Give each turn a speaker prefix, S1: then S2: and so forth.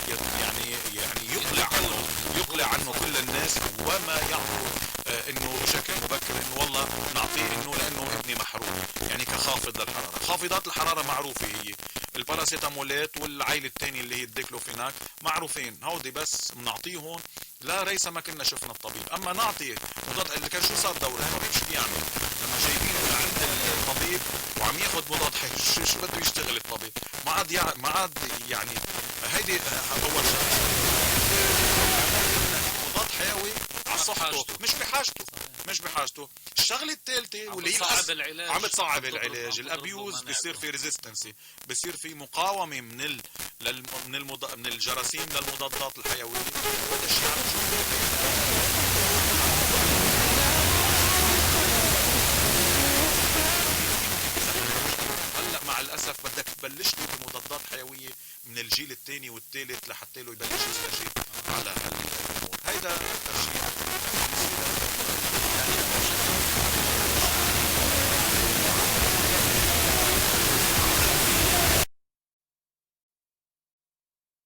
S1: يعني يقلع عنه كل الناس، وما يعطوا انه بشكل مبكر انه والله نعطيه انه لانه ابني محروم. يعني كخافض للحراره، خافضات الحراره معروفه هي الباراسيتامولات والعيله الثانيه اللي هي الديكلوفيناك معروفين، هودي بس بنعطيهم لا ريس ما كنا شفنا الطبيب. اما نعطي مضاد اللي كان شو صار دور الطبيب شو بيعمل لما جايبينه لعند الطبيب وعم ياخذ مضاد حيوي؟ شو بده يشتغل الطبيب؟ ما عاد يعني هيدي اول شغله مضاد حيوي على صحته، مش بحاجته. الشغله الثالثه واللي هي عم تصعب العلاج، الابيوز، بصير في ريزيستنسي، بصير في مقاومه من الجراثيم للمضادات الحيويه. هذا الشيء عم هلا مع الاسف بدك تبلش له بمضادات حيويه من الجيل الثاني والثالث لحتى له يبلش يستجيب على هالامور. هيدا